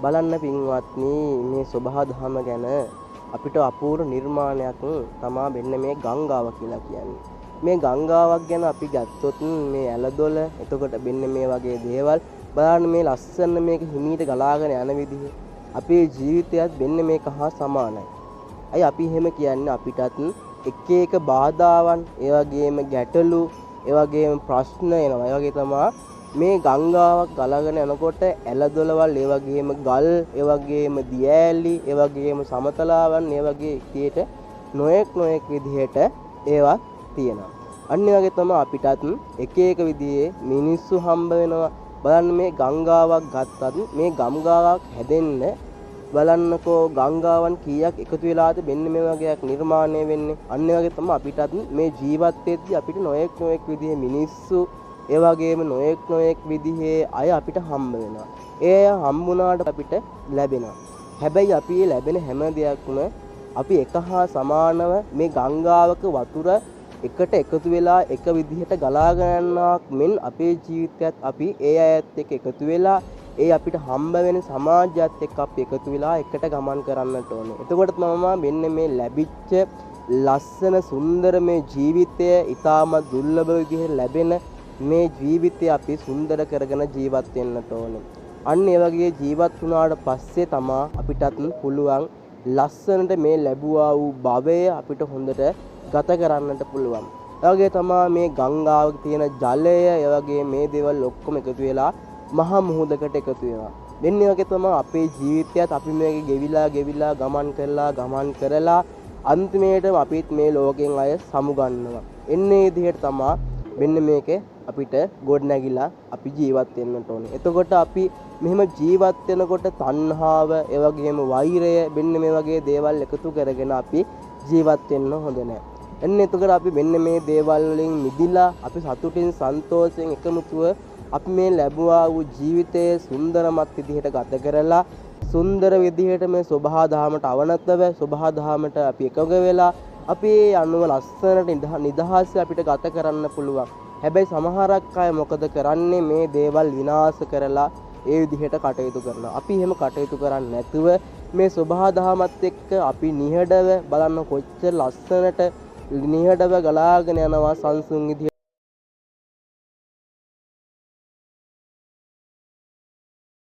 බලන්න පින්වත්නි මේ සබහා දහම ගැන අපිට අපූර්ව නිර්මාණයක් තමා වෙන්න මේ ගංගාව කියලා කියන්නේ. මේ ගංගාවක් ගැන අපි ගත්තොත් මේ ඇලදොල එතකොට වෙන්න මේ වගේ දේවල් බලන්න මේ ලස්සන මේක හිමීට ගලාගෙන යන විදිහ අපේ ජීවිතයත් වෙන්න මේක හා සමානයි. අයි අපි එහෙම කියන්නේ අපිටත් එක එක බාධාවන්, ඒ වගේම ගැටලු, ඒ වගේම ප්‍රශ්න එනවා. ඒ වගේ තමයි මේ ගංගාවක් ගලාගෙන යනකොට ඇලදොලවල්, ඒ වගේම ගල්, ඒ වගේම දියෑලි, ඒ වගේම සමතලාවන්, ඒ වගේ විදිහට නොඑක් විදිහට ඒවා තියෙනවා. අන්න ඒ වගේ තමයි අපිටත් එක එක විදිහේ මිනිස්සු හම්බ වෙනවා. බලන්න මේ ගංගාවක් ගත්තත් මේ ගංගාවක් හැදෙන්න බලන්නකෝ ගංගාවන් කීයක් එකතු වෙලාද වෙන්න මේ වගේක් නිර්මාණය වෙන්නේ. අන්න ඒ වගේ තමයි අපිටත් මේ ජීවත් වෙද්දී අපිට නොඑක් විදිහේ මිනිස්සු, ඒ වගේම නොඑක් විදිහේ අය අපිට හම්බ වෙනවා. ඒ හම්බුණාට අපිට ලැබෙනවා. හැබැයි අපි ලැබෙන හැම දෙයක්ම අපි එක හා සමානව මේ ගංගාවක වතුර එකට එකතු වෙලා එක විදිහට ගලාගෙන යනක් මෙන් අපේ ජීවිතයත් අපි ඒ අයත් එක්ක එකතු වෙලා ඒ අපිට හම්බ වෙන සමාජයත් එක්ක අපි එකතු වෙලා එකට ගමන් කරන්නට ඕනේ. එතකොට මම මෙන්න මේ ලැබිච්ච ලස්සන සුන්දර මේ ජීවිතය ඊටම දුර්ලභ විදිහට ලැබෙන මේ ජීවිතය අපි සුන්දර කරගෙන ජීවත් වෙන්නට ඕනේ. අන්න ඒ වගේ ජීවත් වුණාට පස්සේ තමයි අපිටත් පුළුවන් ලස්සනට මේ ලැබුවා වූ භවය අපිට හොඳට ගත කරන්නට පුළුවන්. ඒ වගේ තමයි මේ ගංගාවේ තියෙන ජලය, ඒ වගේ මේ දේවල් ඔක්කොම එකතු වෙලා මහා මුහුදකට එකතු වෙනවා. මෙන්න වගේ තමයි අපේ ජීවිතයත් අපි මේක ගෙවිලා ගමන් කරලා අන්තිමේට අපිත් මේ ලෝකෙන් අය සමුගන්නවා. එන්නේ විදිහට තමයි මෙන්න මේකේ අපිට ගොඩ නැගිලා අපි ජීවත් වෙන්නට ඕනේ. එතකොට අපි මෙහෙම ජීවත් වෙනකොට තණ්හාව, ඒ වගේම වෛරය, මෙන්න මේ වගේ දේවල් එකතු කරගෙන අපි ජීවත් වෙන්න හොඳ නැහැ. එන්නේ එතකොට අපි මෙන්න මේ දේවල් වලින් මිදිලා අපි සතුටින් සන්තෝෂයෙන් එකමුතුව අපි මේ ලැබුවා වූ ජීවිතයේ සුන්දරමත් විදිහට ගත කරලා සුන්දර විදිහට මේ සබහා දහමට අවනතව සබහා දහමට අපි එකඟ වෙලා අපි අනුව ලස්සනට නිදහස අපිට ගත කරන්න පුළුවන්. හැබැයි සමහරක් අය මොකද කරන්නේ මේ දේවල් විනාශ කරලා ඒ විදිහට කටයුතු කරනවා. අපි එහෙම කටයුතු කරන්නේ නැතුව මේ සබහා දහමත් එක්ක අපි නිහඬව බලන්න කොච්චර ලස්සනට නිහඬව ගලාගෙන යනවා සංසුන් විදිහට